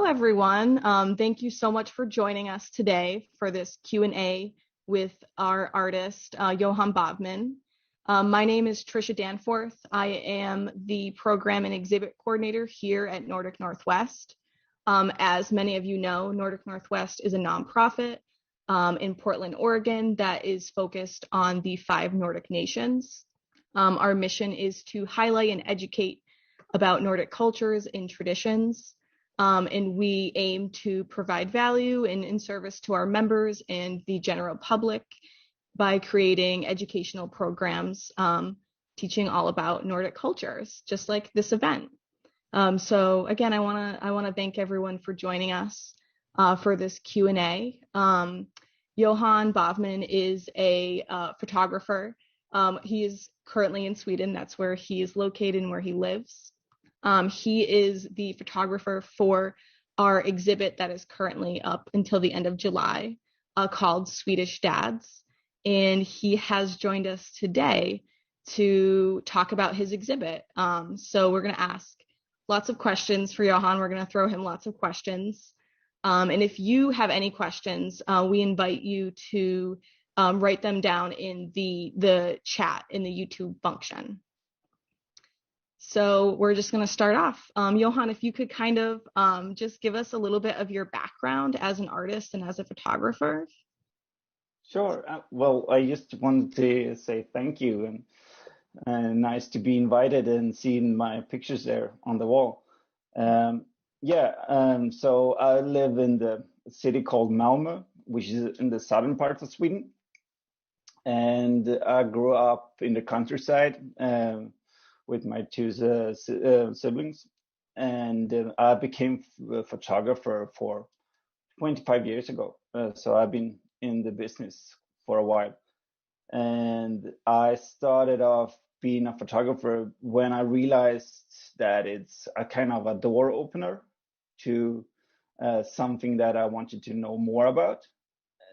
Hello, everyone. Thank you so much for joining us today for this Q&A with our artist, Johan Bävman. My name is Trisha Danforth. I am the program and exhibit coordinator here at Nordic Northwest. As many of you know, Nordic Northwest is a nonprofit in Portland, Oregon that is focused on the 5 Nordic nations. Our mission is to highlight and educate about Nordic cultures and traditions. And we aim to provide value and in service to our members and the general public by creating educational programs teaching all about Nordic cultures, just like this event. So again, I want to thank everyone for joining us for this Q&A. Johan Bävman is a photographer. He is currently in Sweden. That's where he is located and where he lives. He is the photographer for our exhibit that is currently up until the end of July called Swedish Dads. And he has joined us today to talk about his exhibit. So we're going to ask lots of questions for Johan. We're going to throw him lots of questions. And if you have any questions, we invite you to write them down in the chat in the YouTube function. So we're just going to start off. Johan, if you could kind of just give us a little bit of your background as an artist and as a photographer. Sure. Well, I just wanted to say thank you and nice to be invited and seeing my pictures there on the wall. So I live in the city called Malmö, which is in the southern part of Sweden. And I grew up in the countryside with my 2 siblings, and I became a photographer for 25 years ago. So I've been in the business for a while, and I started off being a photographer when I realized that it's a kind of a door opener to something that I wanted to know more about.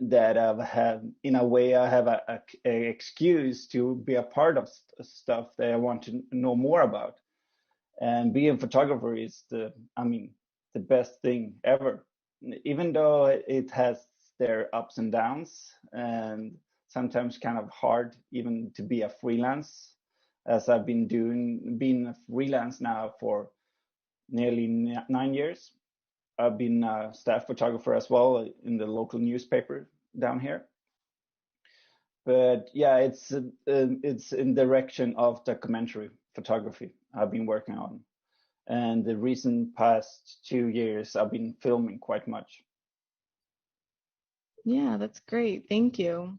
That I've had, in a way, I have a excuse to be a part of stuff that I want to know more about. And being a photographer is the best thing ever. Even though it has their ups and downs, and sometimes kind of hard even to be a freelance, as I've being a freelance now for nearly 9 years. I've been a staff photographer as well in the local newspaper down here. But yeah, it's in direction of documentary photography I've been working on. And the recent past 2 years, I've been filming quite much. Yeah, that's great. Thank you.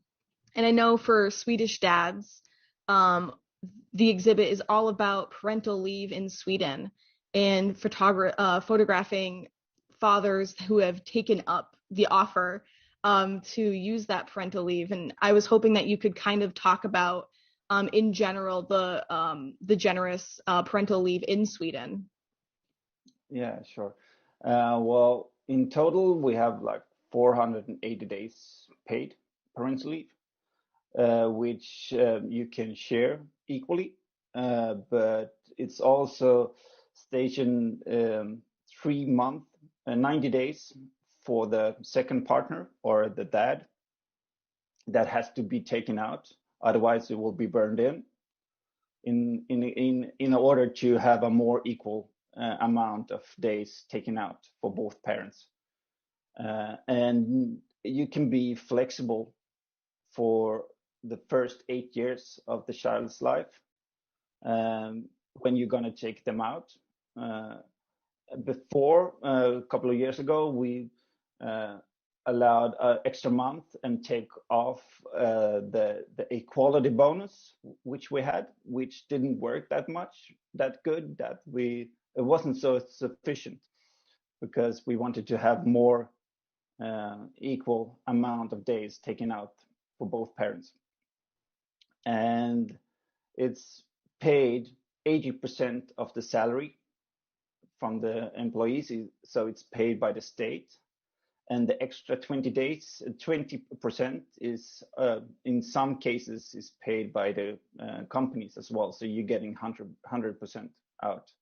And I know for Swedish Dads, the exhibit is all about parental leave in Sweden and photographing fathers who have taken up the offer to use that parental leave. And I was hoping that you could kind of talk about, in general, the generous parental leave in Sweden. Yeah, sure. Well, in total, we have like 480 days paid parental leave, which you can share equally. But it's also stationed 3 months, 90 days for the second partner or the dad that has to be taken out. Otherwise, it will be burned in order to have a more equal amount of days taken out for both parents. And you can be flexible for the first 8 years of the child's life when you're going to take them out. Before, a couple of years ago, we allowed an extra month and take off the equality bonus, which we had, which didn't work that good, it wasn't so sufficient, because we wanted to have more equal amount of days taken out for both parents. And it's paid 80% of the salary from the employees, so it's paid by the state. And the extra 20% is, in some cases, is paid by the companies as well. So you're getting 100% out.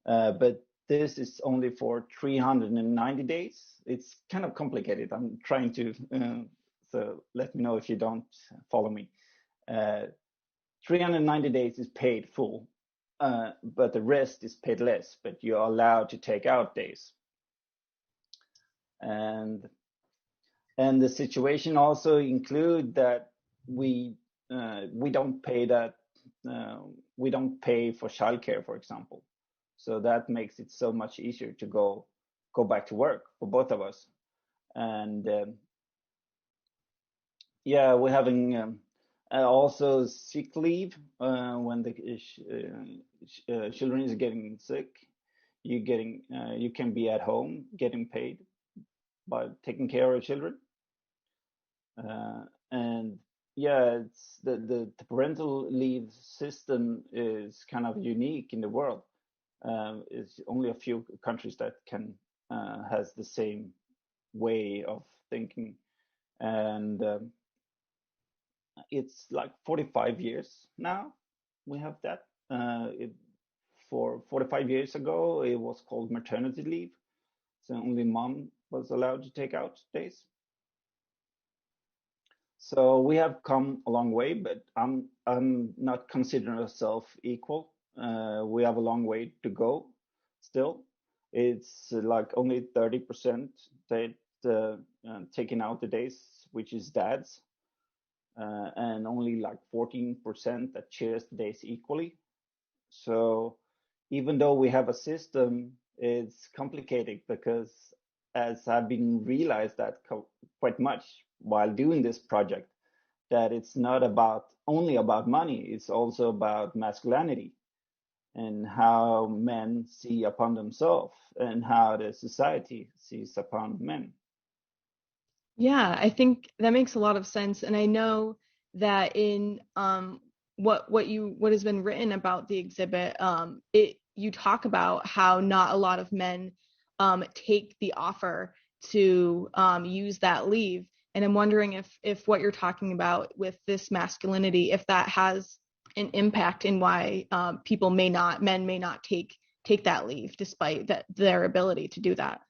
But this is only for 390 days. It's kind of complicated. I'm trying to, so let me know if you don't follow me. 390 days is paid full, but the rest is paid less, but you're allowed to take out days. And the situation also include that we don't pay that, we don't pay for childcare, for example. So that makes it so much easier to go back to work for both of us. And yeah, we're having also sick leave when the children is getting sick. You can be at home getting paid by taking care of children. And yeah, it's the parental leave system is kind of unique in the world. It's only a few countries that can has the same way of thinking, and it's like 45 years now we have that. For 45 years ago, it was called maternity leave, so only mom was allowed to take out days. So we have come a long way, but I'm not considering ourselves equal. We have a long way to go still. It's like only 30% that taking out the days, which is dads, and only like 14% that shares the days equally. So even though we have a system, it's complicated because as I've been realized that quite much while doing this project, that it's not about only about money, it's also about masculinity and how men see upon themselves and how the society sees upon men. Yeah, I think that makes a lot of sense. And I know that in what has been written about the exhibit, you talk about how not a lot of men take the offer to use that leave. And I'm wondering if what you're talking about with this masculinity, if that has an impact in why men may not take that leave despite their ability to do that.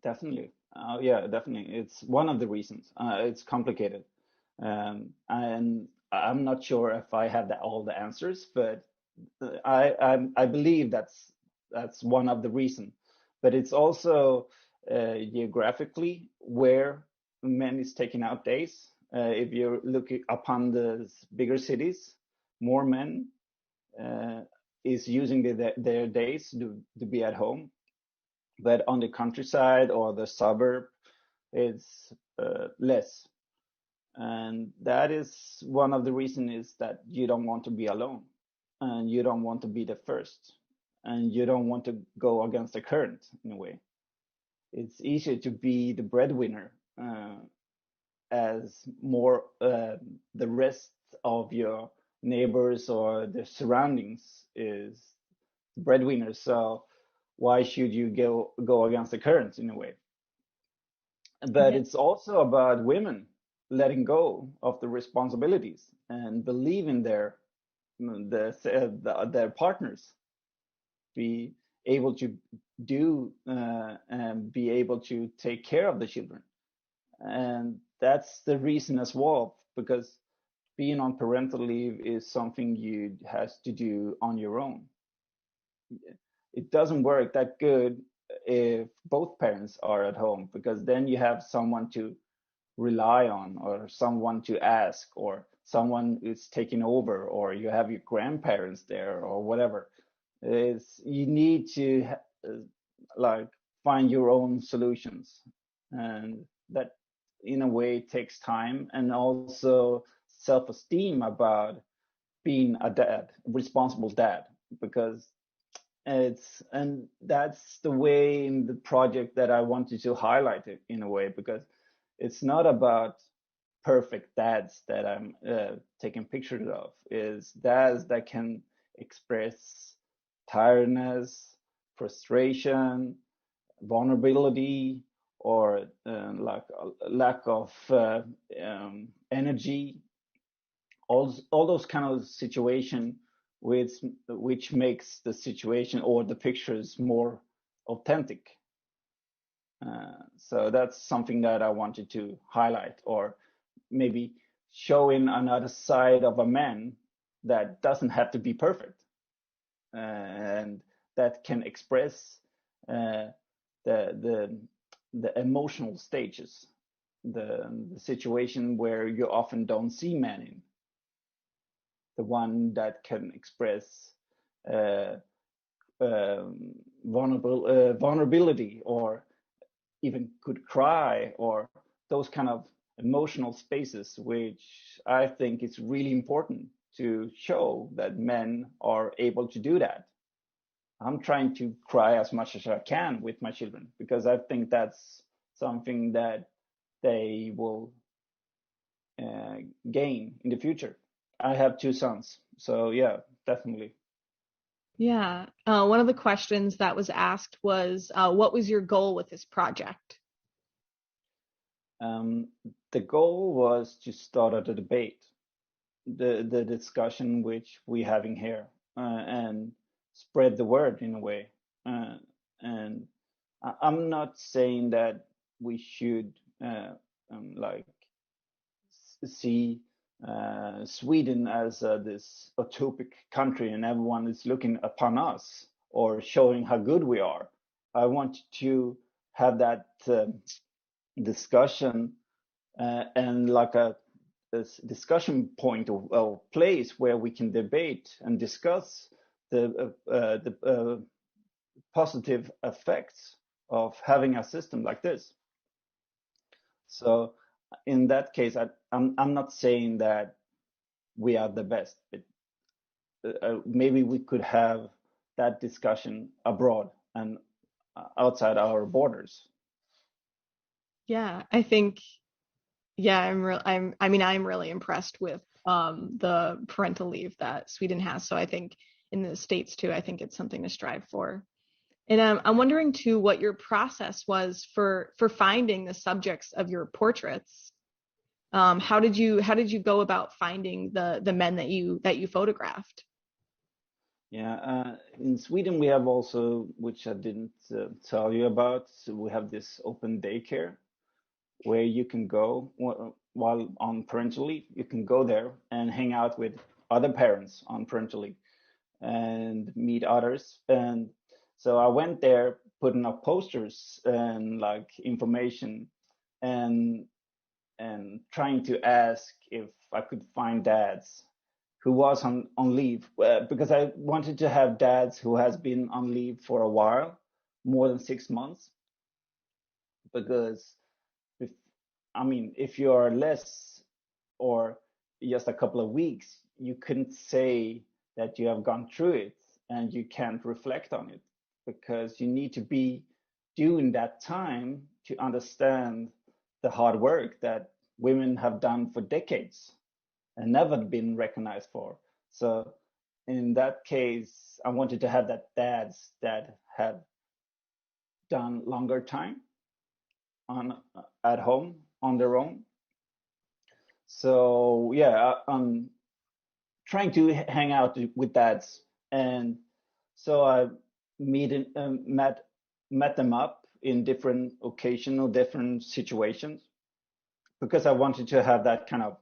Definitely. Yeah, definitely. It's one of the reasons. It's complicated. And I'm not sure if I have all the answers, but I believe that's one of the reasons. But it's also geographically where men is taking out days. If you look upon the bigger cities, more men is using their days to be at home. But on the countryside or the suburb, it's less. And that is one of the reasons is that you don't want to be alone and you don't want to be the first and you don't want to go against the current in a way. It's easier to be the breadwinner as more the rest of your neighbors or the surroundings is breadwinner. So why should you go against the current in a way? But Yeah. it's also about women letting go of the responsibilities and believe in their partners, be able to do and be able to take care of the children. And that's the reason as well, because being on parental leave is something you has to do on your own. It doesn't work that good if both parents are at home, because then you have someone to rely on or someone to ask or someone is taking over or you have your grandparents there or whatever. You need to like find your own solutions, and that in a way takes time and also self-esteem about being a dad, responsible dad, because that's the way in the project that I wanted to highlight it in a way, because it's not about perfect dads that I'm taking pictures of. Is dads that can express tiredness, frustration, vulnerability, or lack of energy. All those kind of situation which makes the situation or the pictures more authentic. So that's something that I wanted to highlight, or maybe showing another side of a man that doesn't have to be perfect, and that can express the emotional stages, the situation where you often don't see men in, the one that can express vulnerability, or even could cry, or those kind of emotional spaces, which I think is really important to show that men are able to do that. I'm trying to cry as much as I can with my children, because I think that's something that they will gain in the future. I have two sons, so yeah, definitely. Yeah. One of the questions that was asked was, what was your goal with this project? Um, the goal was to start a debate, the discussion which we're having here, and spread the word in a way. And I'm not saying that we should like see Sweden as this utopic country and everyone is looking upon us or showing how good we are. I want to have that discussion and like a this discussion point or place where we can debate and discuss the positive effects of having a system like this. So in that case, I'm not saying that we are the best. Maybe we could have that discussion abroad and outside our borders. Yeah, I think, yeah, I'm really impressed with the parental leave that Sweden has. So I think in the States too, I think it's something to strive for. And I'm wondering too what your process was for finding the subjects of your portraits. How did you go about finding the men that you photographed? Yeah, in Sweden we have also, which I didn't tell you about, so we have this open daycare where you can go while on parental leave. You can go there and hang out with other parents on parental leave and meet others. And so I went there, putting up posters and like information, and trying to ask if I could find dads who was on leave, because I wanted to have dads who has been on leave for a while, more than 6 months, because if I mean, if you are less or just a couple of weeks, you couldn't say that you have gone through it and you can't reflect on it, because you need to be doing that time to understand the hard work that women have done for decades and never been recognized for. So in that case, I wanted to have that dads that have done longer time on at home on their own. So yeah, I'm trying to hang out with dads, and so I met them up in different occasional, different situations, because I wanted to have that kind of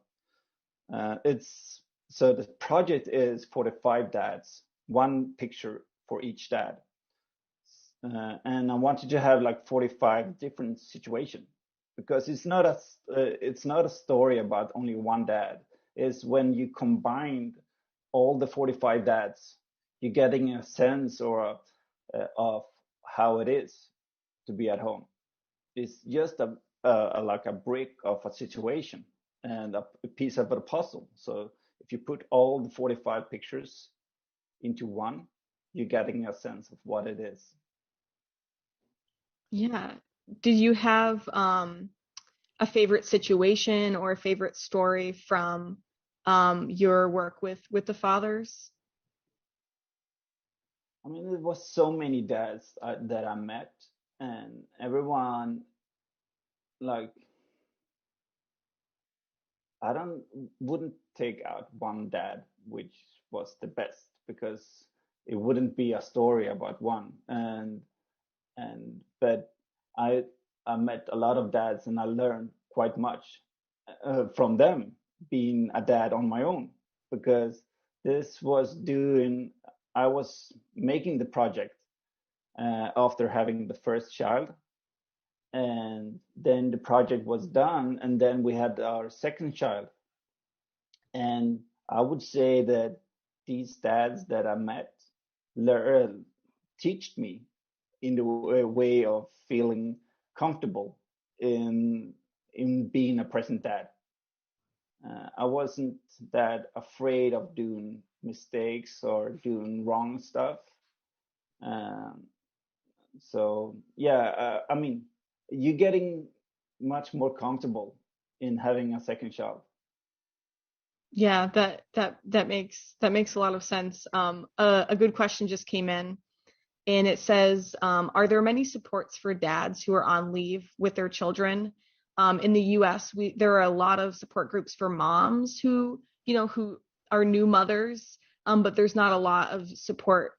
it's so the project is 45 dads, one picture for each dad, and I wanted to have like 45 different situations, because it's not a story about only one dad. It's when you combine all the 45 dads, you're getting a sense of how it is to be at home. It's just like a brick of a situation and a piece of a puzzle. So if you put all the 45 pictures into one, you're getting a sense of what it is. Yeah. Did you have a favorite situation or a favorite story from your work with the fathers? I mean, there was so many dads that I met, and everyone like I don't wouldn't take out one dad which was the best, because it wouldn't be a story about one. And But I met a lot of dads, and I learned quite much from them, being a dad on my own, because this was doing I was making the project after having the first child, and then the project was done, and then we had our second child. And I would say that these dads that I met teach me in the way of feeling comfortable in being a present dad. I wasn't that afraid of doing mistakes or doing wrong stuff. Um, so yeah, I mean, you're getting much more comfortable in having a second child. Yeah, that makes a lot of sense. A good question just came in, and it says, are there many supports for dads who are on leave with their children? In the U.S., there are a lot of support groups for moms who are new mothers, but there's not a lot of support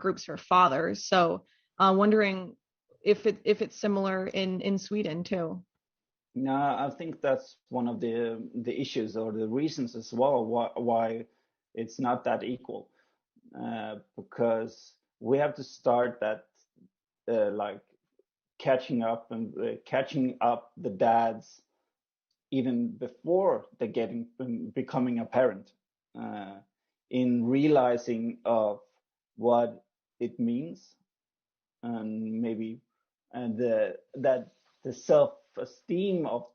groups for fathers. So, wondering if it's similar in Sweden too. No, I think that's one of the issues or the reasons as well why it's not that equal, because we have to start that like catching up the dads even before they getting becoming a parent, uh, in realizing of what it means, and maybe and that the self-esteem of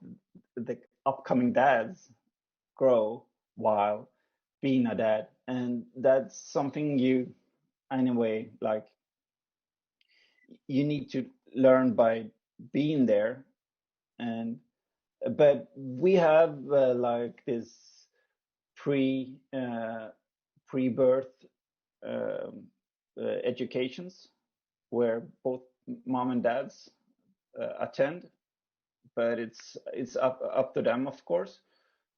the upcoming dads grow while being a dad. And that's something you anyway, like, you need to learn by being there. And but we have like this pre pre-birth um, educations where both mom and dads attend, but it's up to them, of course.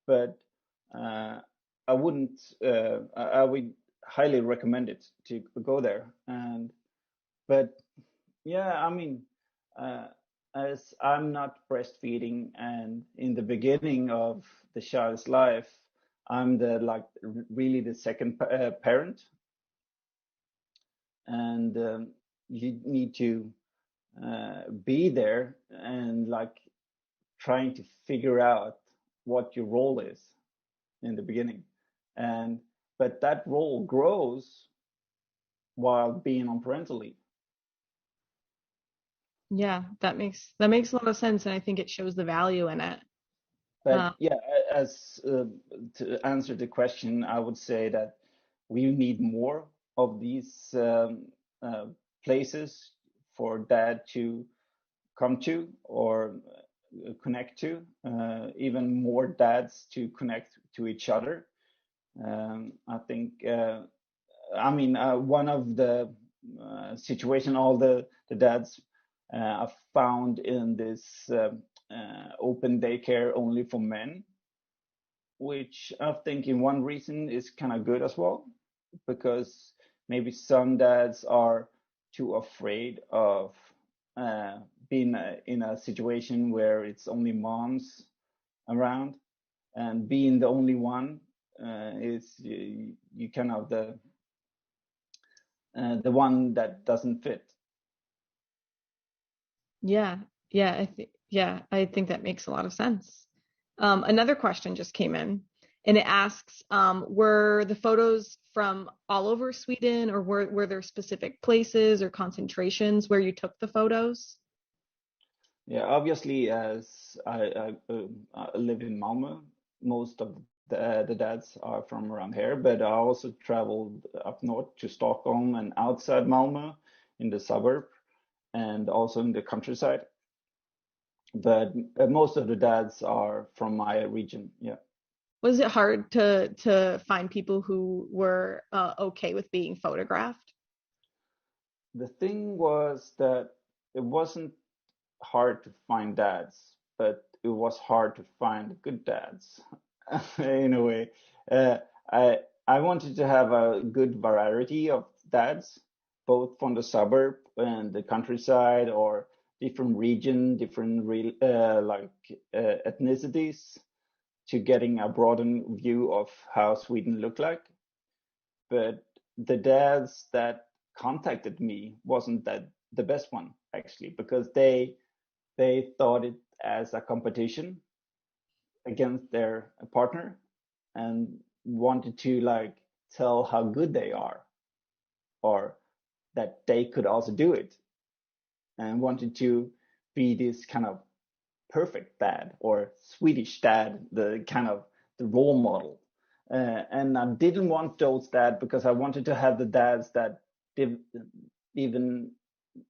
But uh, I would highly recommend it to go there. And but yeah, I mean, uh, as I'm not breastfeeding, and in the beginning of the child's life, I'm the like really the second parent, and you need to be there and like trying to figure out what your role is in the beginning. And but that role grows while being on parental leave. Yeah, that makes a lot of sense, and I think it shows the value in it. Uh, But yeah, as to answer the question, I would say that we need more of these uh, places for dad to come to or connect to, even more dads to connect to each other. I think, I mean, one of the situation all the dads are found in this open daycare only for men, which I think in one reason is kind of good as well, because maybe some dads are too afraid of uh, being in a situation where it's only moms around, and being the only one is you kind of the one that doesn't fit. yeah, yeah, I think that makes a lot of sense. Another question just came in, and it asks, were the photos from all over Sweden, or were there specific places or concentrations where you took the photos? Yeah, obviously, as I live in Malmö, most of the dads are from around here, but I also traveled up north to Stockholm and outside Malmö in the suburb and also in the countryside. But most of the dads are from my region. Yeah. Was it hard to find people who were okay with being photographed? The thing was that it wasn't hard to find dads, but it was hard to find good dads in a way. Uh, I wanted to have a good variety of dads, both from the suburb in the countryside or different region, different ethnicities, to getting a broadened view of how Sweden looked like. But the dads that contacted me wasn't that the best one, actually, because they thought it as a competition against their partner and wanted to like tell how good they are, or that they could also do it, and wanted to be this kind of perfect dad or Swedish dad, the kind of the role model. And I didn't want those dads, because I wanted to have the dads that did even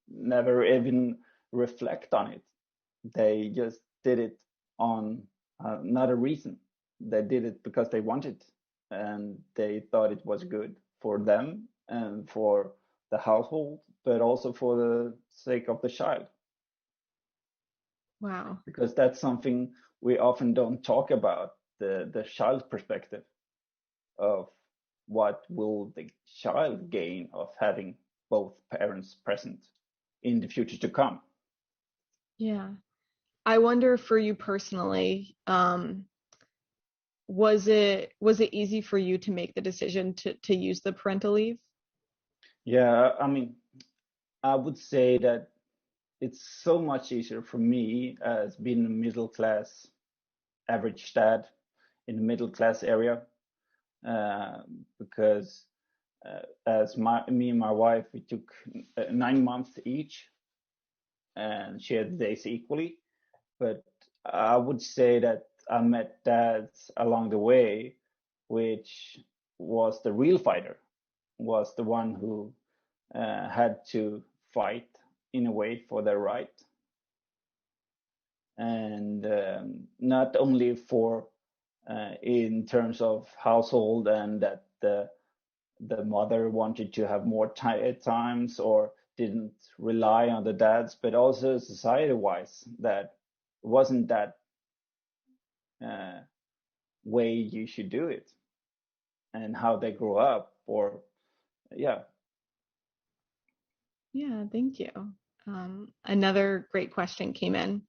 never even reflect on it. They just did it on not a reason. They did it because they wanted, and they thought it was good for them and for the household, but also for the sake of the child. Wow. Because that's something we often don't talk about, the child's perspective of what will the child gain of having both parents present in the future to come. Yeah. I wonder for you personally, was it easy for you to make the decision to use the parental leave? Yeah, I mean, I would say that it's so much easier for me as being a middle class average dad in the middle class area, because as me and my wife, we took 9 months each, and shared the days equally. But I would say that I met dads along the way, which was the real fighter, was the one who had to fight in a way for their right. And not only for in terms of household, and that the mother wanted to have more times or didn't rely on the dads, but also society-wise, that wasn't that way you should do it, and how they grew up, or yeah. Yeah, thank you. Another great question came in.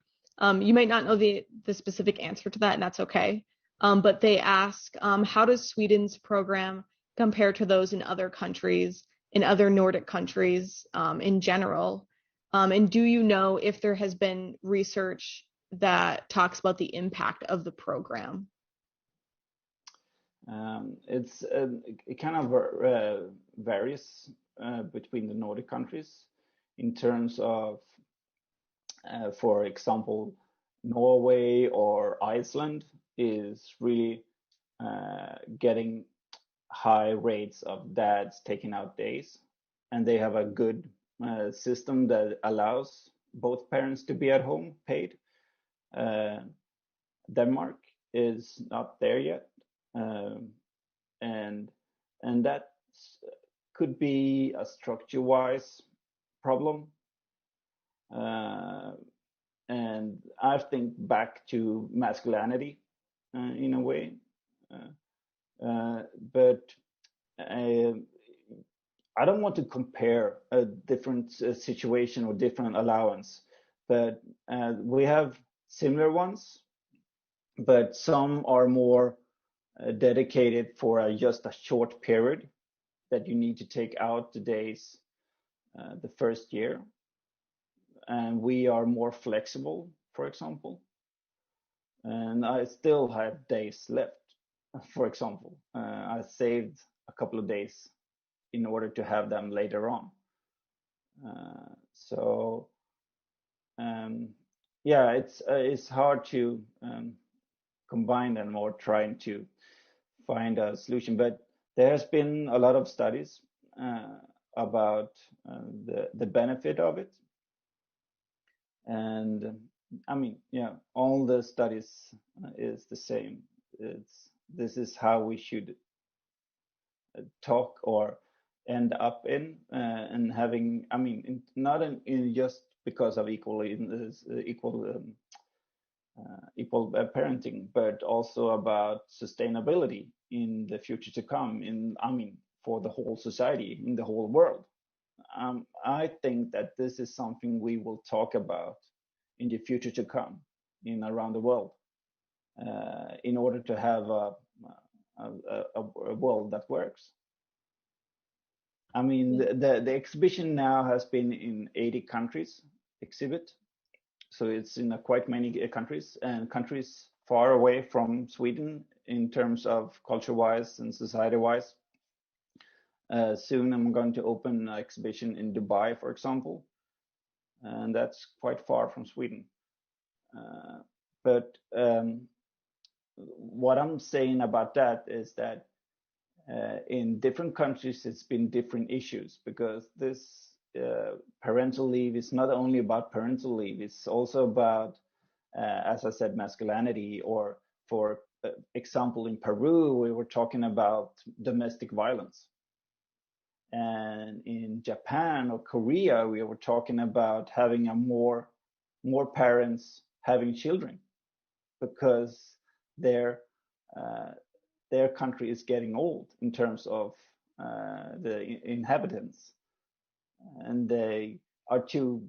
You might not know the specific answer to that, and that's okay. But they ask, how does Sweden's program compare to those in other countries, in other Nordic countries, in general? And do you know if there has been research that talks about the impact of the program? It kind of varies between the Nordic countries in terms of, for example, Norway or Iceland is really getting high rates of dads taking out days, and they have a good system that allows both parents to be at home paid. Denmark is not there yet, and that could be a structure-wise problem. And I think back to masculinity in a way, but I don't want to compare a different situation or different allowance, but we have similar ones, but some are more dedicated for just a short period that you need to take out the days the first year. And we are more flexible, for example. And I still have days left, for example. I saved a couple of days in order to have them later on. Yeah, it's hard to combine them or trying to find a solution. But there has been a lot of studies about the benefit of it. And I mean, yeah, all the studies is the same. This is how we should talk or end up in, and having, I mean, not in just because of equal parenting, but also about sustainability in the future to come. I mean, for the whole society, in the whole world. I think that this is something we will talk about in the future to come in around the world, in order to have a world that works. I mean, the exhibition now has been in 80 countries exhibit. So it's in quite many countries, and countries far away from Sweden in terms of culture-wise and society-wise. Soon I'm going to open an exhibition in Dubai, for example, and that's quite far from Sweden. But what I'm saying about that is that in different countries, it's been different issues, because this parental leave is not only about parental leave, it's also about, as I said, masculinity, or for example, in Peru, we were talking about domestic violence. And in Japan or Korea, we were talking about having more parents having children, because their country is getting old in terms of the inhabitants, and they are too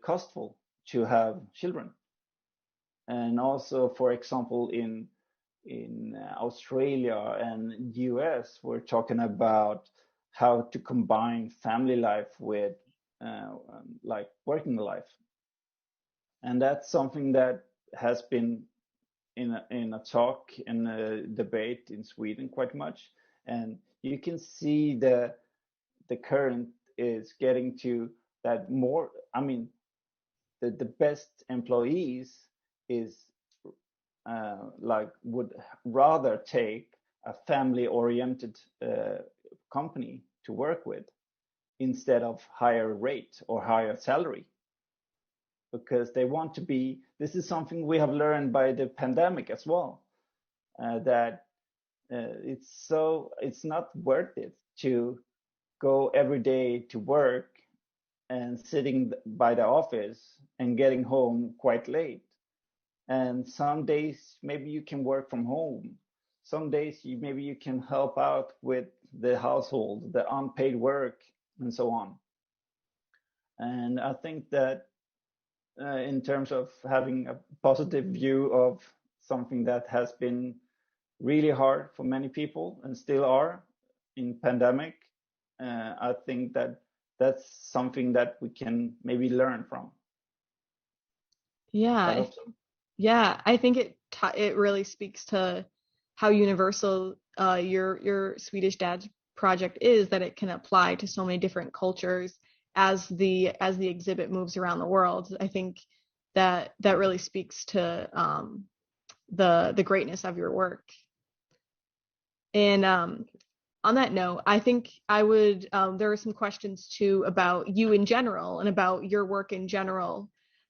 costful to have children. And also, for example, in Australia and US, we're talking about how to combine family life with like working life, and that's something that has been in a talk and a debate in Sweden quite much. And you can see the current is getting to that more. I mean, the best employees is like would rather take a family oriented company to work with instead of higher rate or higher salary, because they want to be. This is something we have learned by the pandemic as well, that it's not worth it to go every day to work and sitting by the office and getting home quite late. And some days maybe you can work from home. Some days maybe you can help out with the household, the unpaid work, and so on. And I think that in terms of having a positive view of something that has been really hard for many people and still are in pandemic, I think that that's something that we can maybe learn from. I hope so. Yeah, I think it really speaks to how universal your Swedish Dads project is, that it can apply to so many different cultures as the exhibit moves around the world. I think that really speaks to the greatness of your work. And on that note, I think I would there are some questions too about you in general and about your work in general.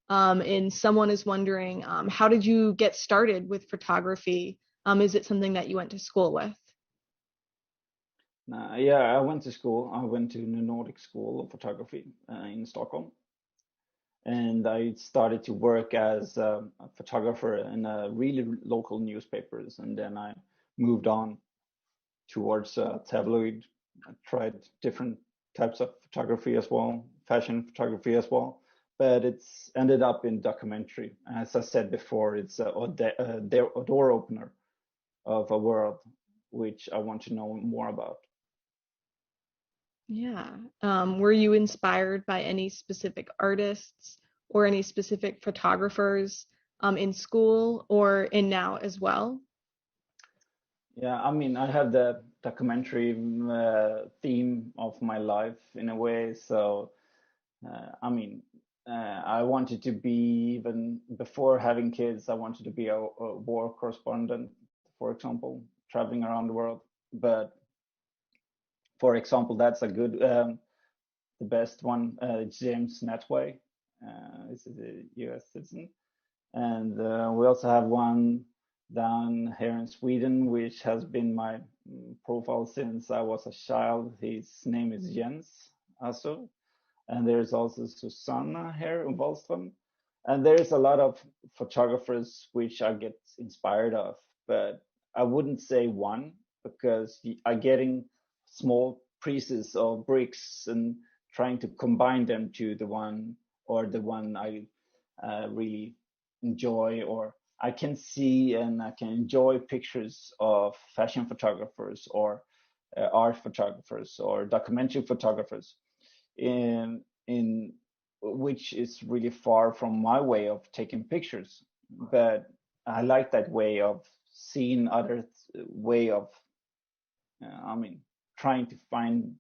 And someone is wondering, how did you get started with photography? Is it something that you went to school with? Yeah, I went to school. I went to the Nordic School of Photography in Stockholm, and I started to work as a photographer in really local newspapers, and then I moved on towards tabloid. I tried different types of photography as well, fashion photography as well, but it's ended up in documentary. As I said before, it's a door opener of a world which I want to know more about. Yeah. Were you inspired by any specific artists or any specific photographers in school or in now as well? Yeah, I mean, I have the documentary theme of my life in a way. So, I mean, I wanted to be, even before having kids, I wanted to be a war correspondent, for example, traveling around the world. But for example, that's a good, the best one, James Natway, is a US citizen. And we also have one down here in Sweden, which has been my profile since I was a child. His name is Jens also. And there's also Susanna here in Wallström. And there's a lot of photographers which I get inspired of, but I wouldn't say one, because I'm getting small pieces or bricks and trying to combine them to the one I really enjoy, or I can see and I can enjoy pictures of fashion photographers or art photographers or documentary photographers in which is really far from my way of taking pictures. But I like that way of seeing other way of, trying to find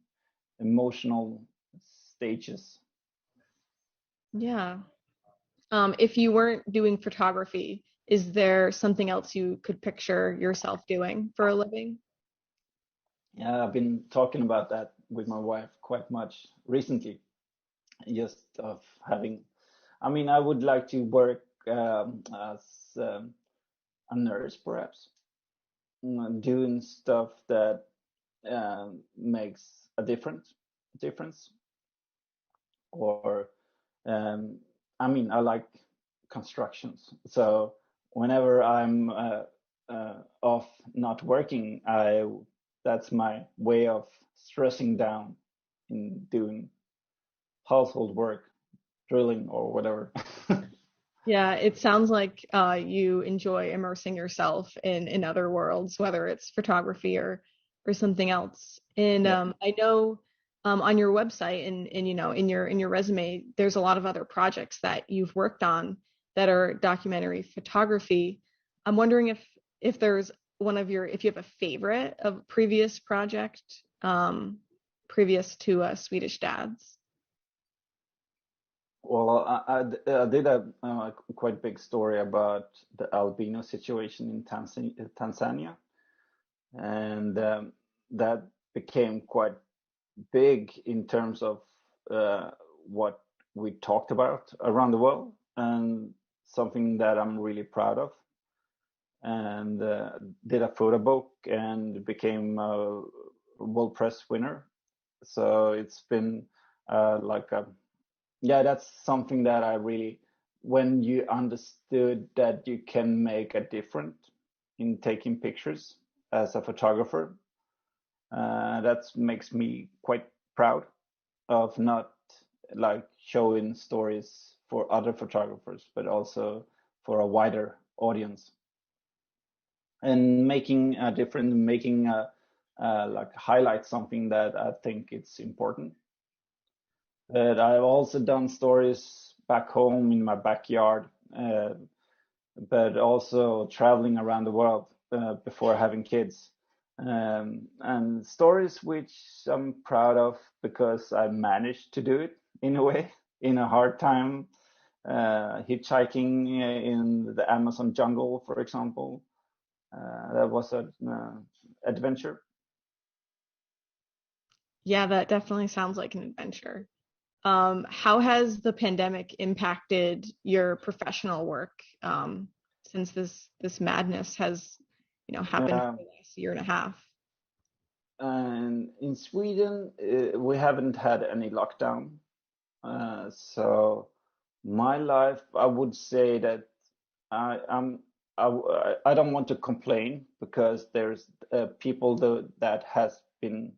emotional stages. Yeah. If you weren't doing photography, is there something else you could picture yourself doing for a living? Yeah, I've been talking about that with my wife quite much recently, just of having, I would like to work as a nurse, perhaps, doing stuff that makes a difference. Or, I like constructions. So whenever I'm off not working, that's my way of stressing down in doing household work, drilling or whatever. Yeah, it sounds like you enjoy immersing yourself in other worlds, whether it's photography or something else. And Yeah. I know on your website and in your resume, there's a lot of other projects that you've worked on that are documentary photography. I'm wondering if there's if you have a favorite of previous project previous to Swedish Dads. Well, I did a quite big story about the albino situation in Tanzania, and that became quite big in terms of what we talked about around the world, and something that I'm really proud of. And did a photo book and became a World Press winner. So it's been like a yeah, that's something that I really, when you understood that you can make a difference in taking pictures as a photographer, that makes me quite proud of not like showing stories for other photographers, but also for a wider audience, and making a difference, making like highlight something that I think it's important. But I've also done stories back home in my backyard, but also traveling around the world before having kids. And stories which I'm proud of because I managed to do it in a way, in a hard time, hitchhiking in the Amazon jungle, for example. That was an adventure. Yeah, that definitely sounds like an adventure. How has the pandemic impacted your professional work since this madness has, happened for Um, the last year and a half? and in Sweden, we haven't had any lockdown. So my life, I would say that I, I'm, I don't want to complain because there's people that has been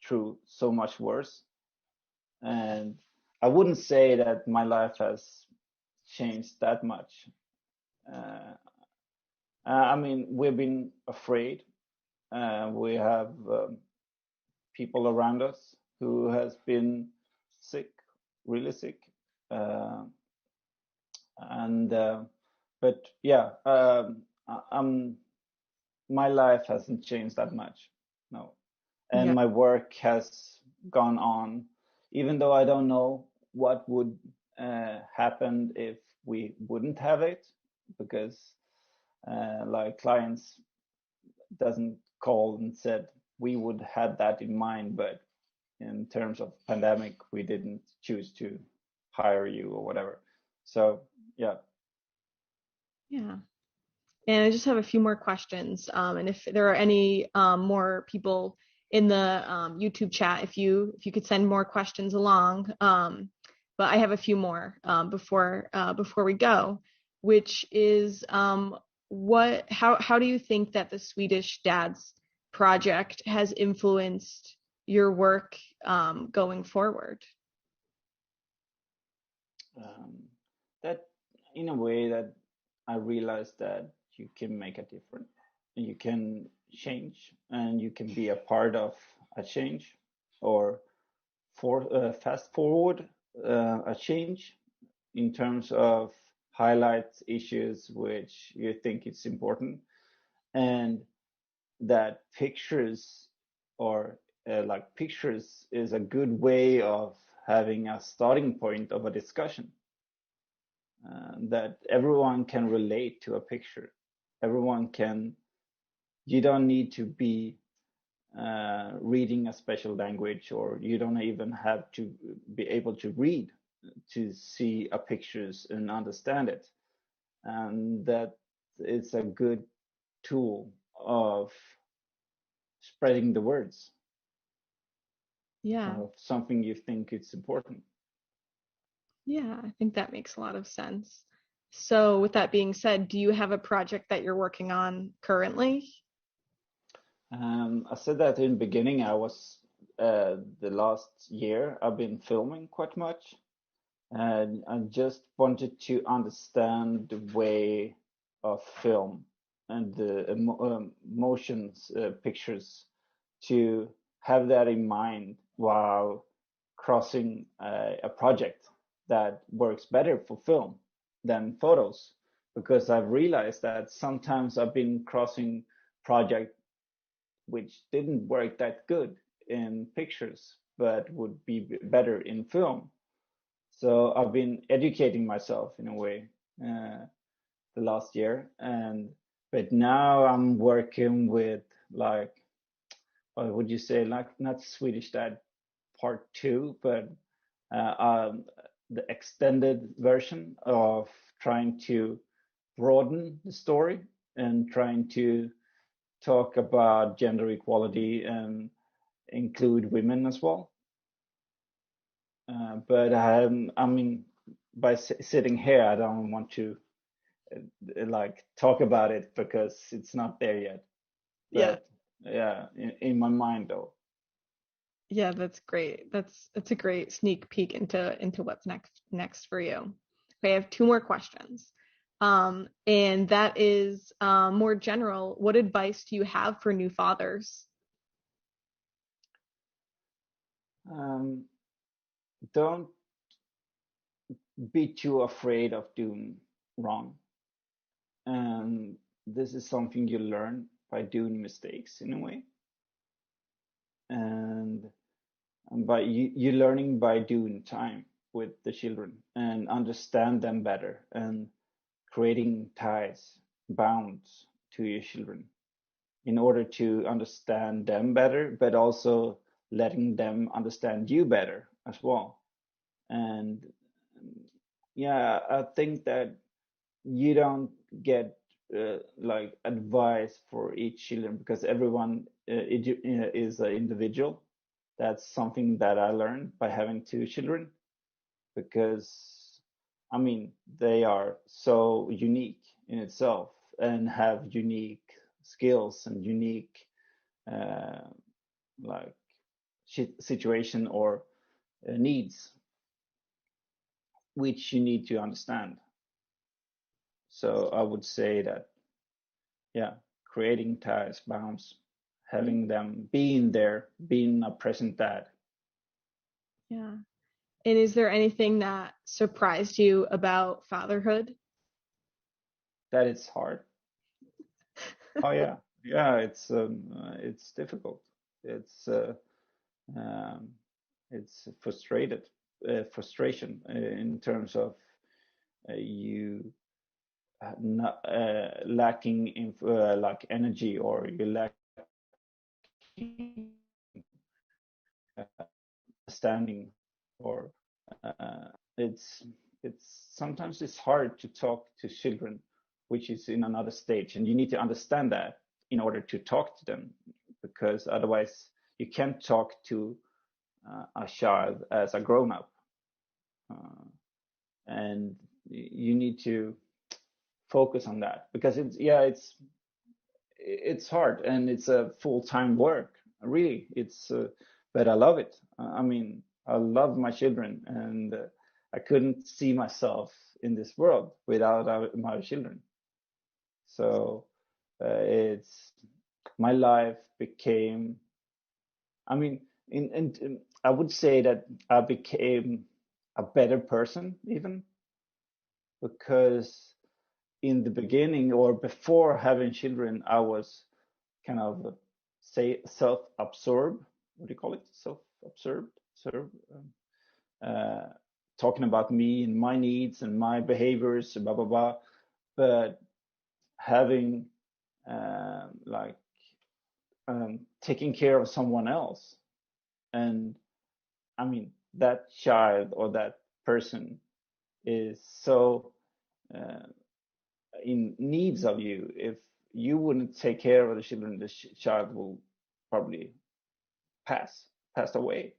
through so much worse. And I wouldn't say that my life has changed that much. Uh, we've been afraid. We have people around us who has been sick, really sick, uh, and but yeah, I'm my life hasn't changed that much, no, and Yeah. my work has gone on, even though I don't know what would happen if we wouldn't have it, because like clients doesn't call and said we would have that in mind, but in terms of pandemic, we didn't choose to hire you or whatever. So yeah. Yeah. And I just have a few more questions. And if there are any more people in the YouTube chat, if you could send more questions along. But I have a few more before we go, which is how do you think that the Swedish Dads project has influenced your work going forward? That in a way that I realized that you can make a difference, you can change, and you can be a part of a change, or fast forward a change in terms of highlight issues which you think it's important, and that pictures or pictures is a good way of having a starting point of a discussion, that everyone can relate to a picture. Everyone can, you don't need to be reading a special language, or you don't even have to be able to read to see a pictures and understand it. And that it's a good tool of spreading the words of something you think it's important. Yeah, I think that makes a lot of sense. So with that being said, do you have a project that you're working on currently? I said that in the beginning. I was the last year I've been filming quite much, and I just wanted to understand the way of film and the motions pictures, to have that in mind while crossing a project that works better for film than photos, because I've realized that sometimes I've been crossing project which didn't work that good in pictures but would be better in film. So I've been educating myself in a way the last year, and but now I'm working with, like, what would you say, like, not Swedish Dad Part 2, but the extended version of trying to broaden the story and trying to talk about gender equality and include women as well. But I mean, by sitting here, I don't want to like talk about it because it's not there yet. But yeah, in my mind though. Yeah, that's great. That's a great sneak peek into what's next for you. Okay, I have two more questions. And that is more general. What advice do you have for new fathers? Don't be too afraid of doing wrong. And this is something you learn by doing mistakes in a way. And by you learning by doing time with the children and understand them better, and creating ties, bonds to your children in order to understand them better, but also letting them understand you better as well. And yeah, I think that you don't get like advice for each children, because everyone is an individual. That's something that I learned by having two children, because I mean, they are so unique in itself and have unique skills and unique uh, like situation or needs, which you need to understand. So I would say that, yeah, creating ties, bonds, having them, being there, being a present dad. Yeah. And is there anything that surprised you about fatherhood? That it's hard. Oh yeah, yeah. It's difficult. It's um, it's frustration in terms of you not lacking in like energy, or you lack standing, or it's sometimes it's hard to talk to children which is in another stage, and you need to understand that in order to talk to them, because otherwise you can't talk to a child as a grown up, and you need to focus on that, because it's hard, and it's a full-time work, really. It's but I love it. I mean, I love my children, and I couldn't see myself in this world without my children. So it's my life became. I mean, I would say that I became a better person even because in the beginning or before having children, I was kind of say self-absorbed. What do you call it? Self-absorbed, uh, talking about me and my needs and my behaviors, blah blah blah. But having like taking care of someone else, and I mean that child or that person is so uh, in needs of you. If you wouldn't take care of the children, the child will probably passed away,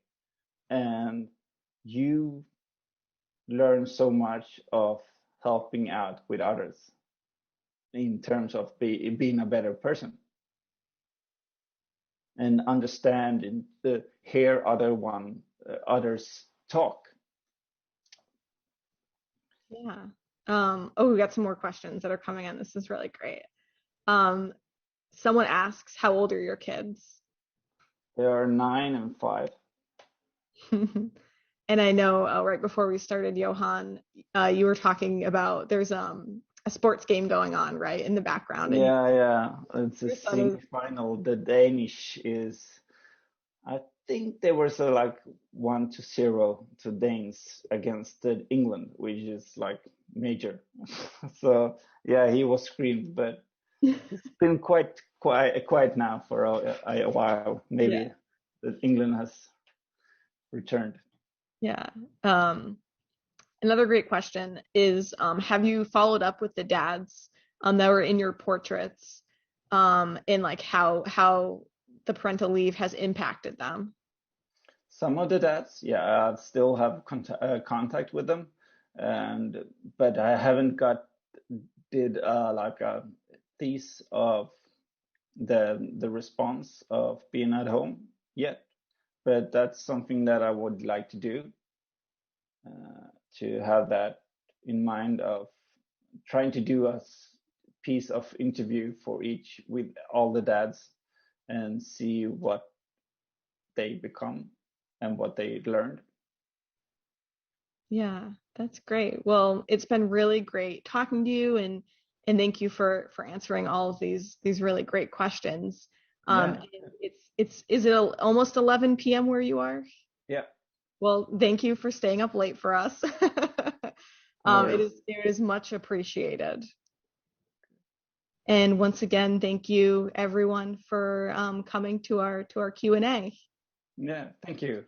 and you learn so much of helping out with others in terms of being a better person and understanding the hear others talk. Yeah. Oh, we got some more questions that are coming in. This is really great. Um, Someone asks, how old are your kids? They are 9 and 5. And I know right before we started, Johan, you were talking about there's a sports game going on, right, in the background, and Yeah, it's a your son is. semi-final. The Danish is, I think there was a like 1-0 to Danes against England, which is like major. So yeah, he was screamed, but it's been quite quiet now for a while. Yeah, Maybe that England has returned. yeah. Another great question is, have you followed up with the dads that were in your portraits, and like how the parental leave has impacted them? Some of the dads, yeah, I still have contact with them, and but I haven't did like a thesis of the response of being at home yet. But that's something that I would like to do, to have that in mind of trying to do a piece of interview for each with all the dads and see what they become and what they learned. Yeah, that's great. Well, it's been really great talking to you, and thank you for answering all of these really great questions. Yeah, It's is it almost 11 p.m. where you are? yeah, Well, thank you for staying up late for us. no It worries. is much appreciated. And once again, thank you everyone for coming to our Q&A. Yeah, thank you.